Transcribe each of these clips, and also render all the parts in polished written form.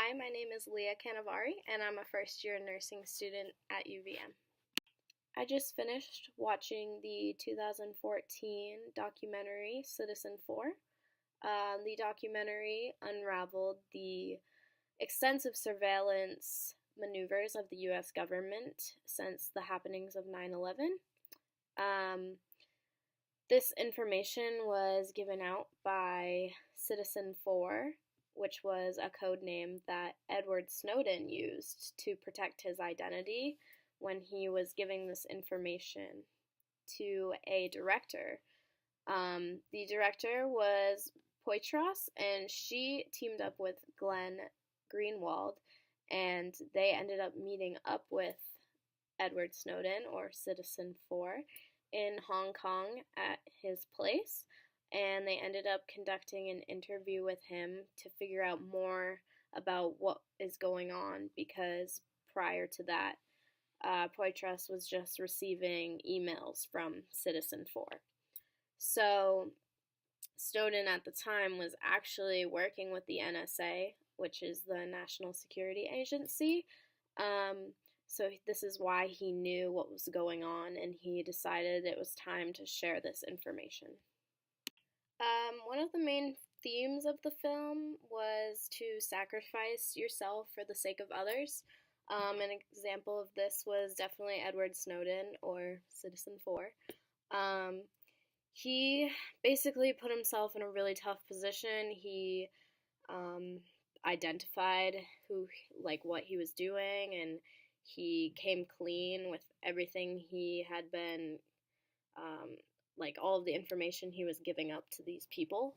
Hi, my name is Leah Canavari, and I'm a first year nursing student at UVM. I just finished watching the 2014 documentary Citizenfour. The documentary unraveled the extensive surveillance maneuvers of the US government since the happenings of 9/11. This information was given out by Citizenfour, which was a code name that Edward Snowden used to protect his identity when he was giving this information to a director. The director was Poitras, and she teamed up with Glenn Greenwald, and they ended up meeting up with Edward Snowden, or Citizenfour, in Hong Kong at his place, and they ended up conducting an interview with him to figure out more about what is going on, because prior to that, Poitras was just receiving emails from Citizenfour. So Snowden at the time was actually working with the NSA, which is the National Security Agency. So this is why he knew what was going on, and he decided it was time to share this information. One of the main themes of the film was to sacrifice yourself for the sake of others. An example of this was definitely Edward Snowden, or Citizenfour. He basically put himself in a really tough position. He identified what he was doing, and he came clean with everything he had been, all of the information he was giving up to these people.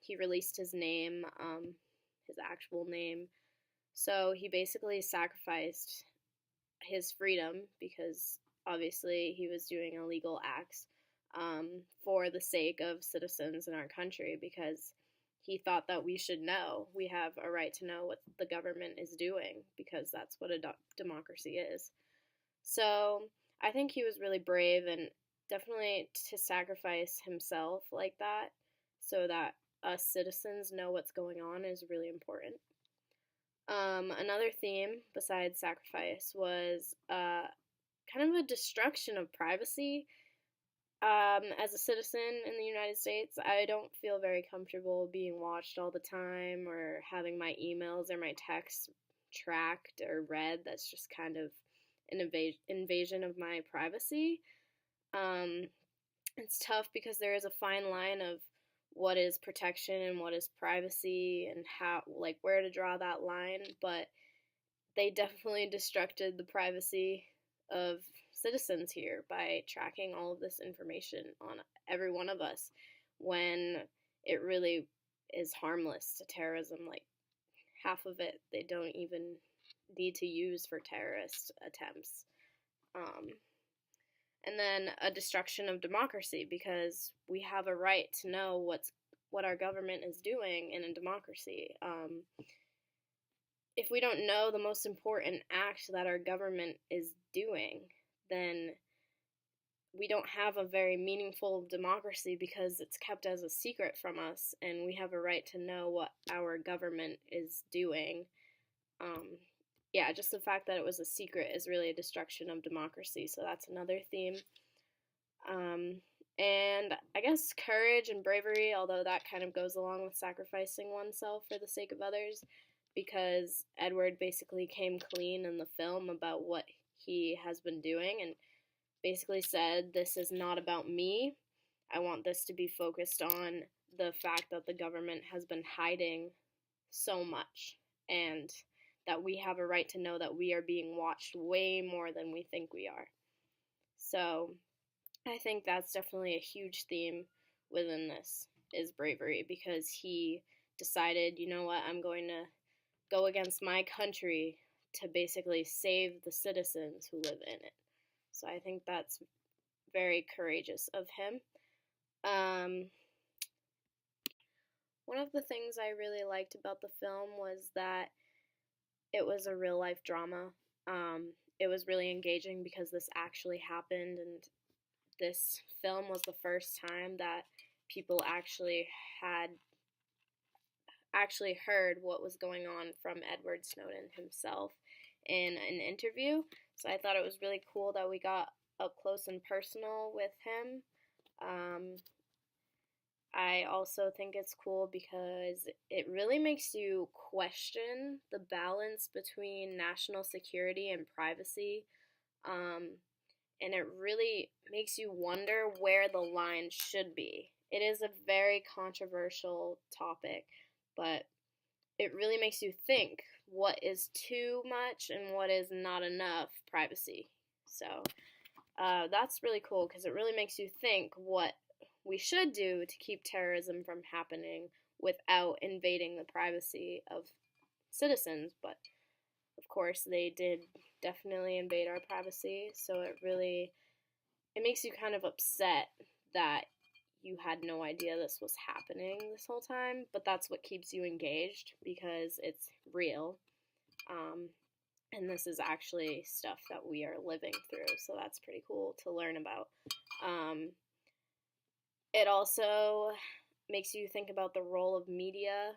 He released his name, his actual name. So he basically sacrificed his freedom, because obviously he was doing illegal acts, for the sake of citizens in our country, because he thought that we should know. We have a right to know what the government is doing, because that's what a democracy is. So I think he was really brave, and definitely to sacrifice himself like that so that us citizens know what's going on is really important. Another theme besides sacrifice was kind of a destruction of privacy. As a citizen in the United States, I don't feel very comfortable being watched all the time, or having my emails or my texts tracked or read. That's just kind of an invasion of my privacy. It's tough because there is a fine line of what is protection and what is privacy, and how, where to draw that line, but they definitely destructed the privacy of citizens here by tracking all of this information on every one of us, when it really is harmless to terrorism. Like, half of it they don't even need to use for terrorist attempts. And then a destruction of democracy, because we have a right to know what our government is doing in a democracy. If we don't know the most important act that our government is doing, then we don't have a very meaningful democracy, because it's kept as a secret from us, and we have a right to know what our government is doing. Just the fact that it was a secret is really a destruction of democracy, so that's another theme. And I guess courage and bravery, although that kind of goes along with sacrificing oneself for the sake of others, because Edward basically came clean in the film about what he has been doing, and basically said, this is not about me. I want this to be focused on the fact that the government has been hiding so much, and that we have a right to know that we are being watched way more than we think we are. So I think that's definitely a huge theme within this, is bravery, because he decided, you know what, I'm going to go against my country to basically save the citizens who live in it. So I think that's very courageous of him. One of the things I really liked about the film was that it was a real life drama. It was really engaging because this actually happened, and this film was the first time that people actually had actually heard what was going on from Edward Snowden himself in an interview. So I thought it was really cool that we got up close and personal with him. Um, I also think it's cool because it really makes you question the balance between national security and privacy. Um, and it really makes you wonder where the line should be. It is a very controversial topic, but it really makes you think what is too much and what is not enough privacy. So that's really cool because it really makes you think what we should do to keep terrorism from happening without invading the privacy of citizens. But of course, they did definitely invade our privacy, so it makes you kind of upset that you had no idea this was happening this whole time, but that's what keeps you engaged because it's real. And this is actually stuff that we are living through, so that's pretty cool to learn about. It also makes you think about the role of media.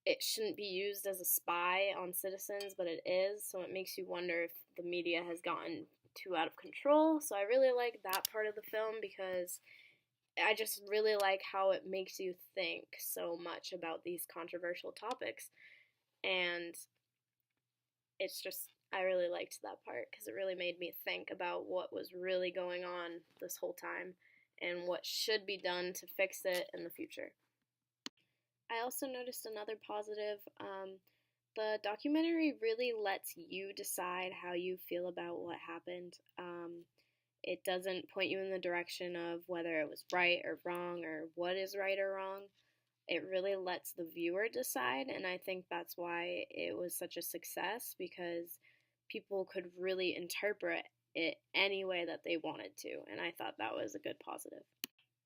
It shouldn't be used as a spy on citizens, but it is, so it makes you wonder if the media has gotten too out of control. So I really like that part of the film because I just really like how it makes you think so much about these controversial topics. And it's just, I really liked that part because it really made me think about what was really going on this whole time and what should be done to fix it in the future. I also noticed another positive. The documentary really lets you decide how you feel about what happened. It doesn't point you in the direction of whether it was right or wrong or what is right or wrong. It really lets the viewer decide, and I think that's why it was such a success because people could really interpret it any way that they wanted to, and I thought that was a good positive.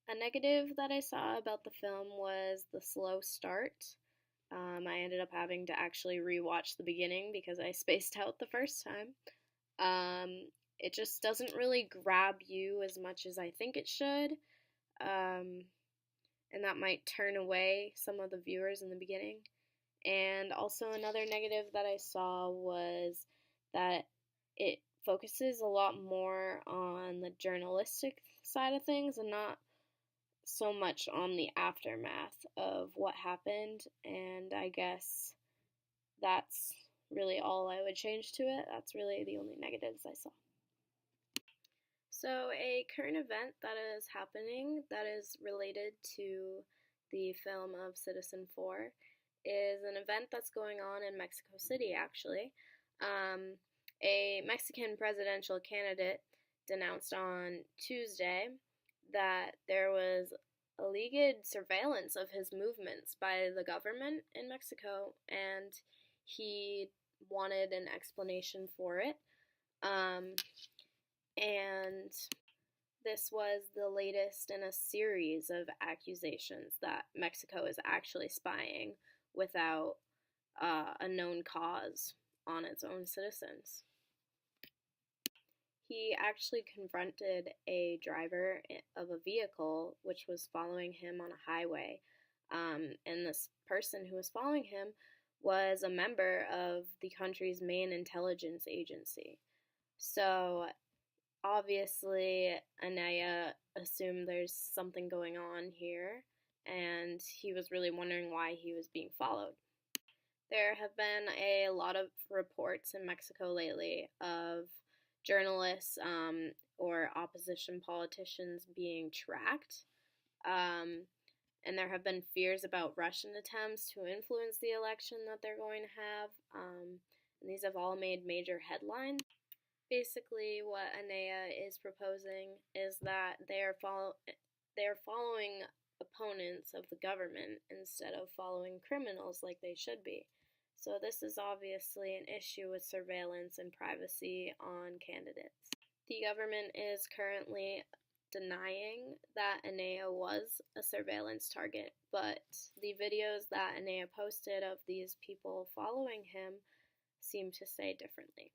A negative that I saw about the film was the slow start. I ended up having to actually rewatch the beginning because I spaced out the first time. It just doesn't really grab you as much as I think it should, and that might turn away some of the viewers in the beginning. And also another negative that I saw was that it focuses a lot more on the journalistic side of things and not so much on the aftermath of what happened, and I guess that's really all I would change to it. That's really the only negatives I saw. So, a current event that is happening that is related to the film of Citizenfour is an event that's going on in Mexico City, actually. A Mexican presidential candidate denounced on Tuesday that there was alleged surveillance of his movements by the government in Mexico, and he wanted an explanation for it. And this was the latest in a series of accusations that Mexico is actually spying without a known cause on its own citizens. He actually confronted a driver of a vehicle which was following him on a highway. And this person who was following him was a member of the country's main intelligence agency. So obviously, Anaya assumed there's something going on here, and he was really wondering why he was being followed. There have been a lot of reports in Mexico lately of journalists or opposition politicians being tracked. And there have been fears about Russian attempts to influence the election that they're going to have. And these have all made major headlines. Basically, what Anaya is proposing is that they are following opponents of the government instead of following criminals like they should be. So this is obviously an issue with surveillance and privacy on candidates. The government is currently denying that Anaya was a surveillance target, but the videos that Anaya posted of these people following him seem to say differently.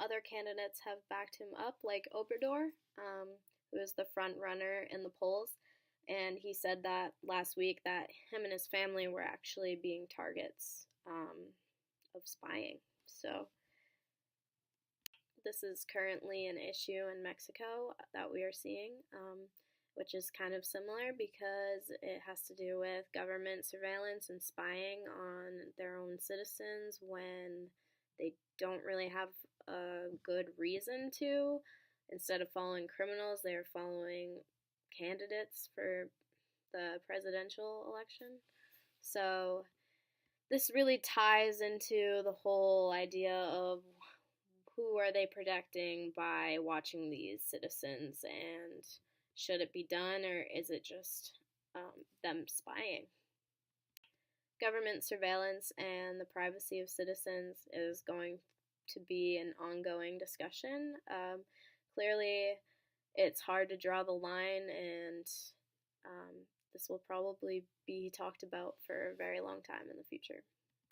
Other candidates have backed him up, like Obrador, who is the front runner in the polls, And he said that last week that him and his family were actually being targets of spying. So this is currently an issue in Mexico that we are seeing, which is kind of similar because it has to do with government surveillance and spying on their own citizens when they don't really have a good reason to. Instead of following criminals, they are following candidates for the presidential election. So this really ties into the whole idea of who are they protecting by watching these citizens, and should it be done, or is it just them spying? Government surveillance and the privacy of citizens is going to be an ongoing discussion. Clearly, it's hard to draw the line, and this will probably be talked about for a very long time in the future.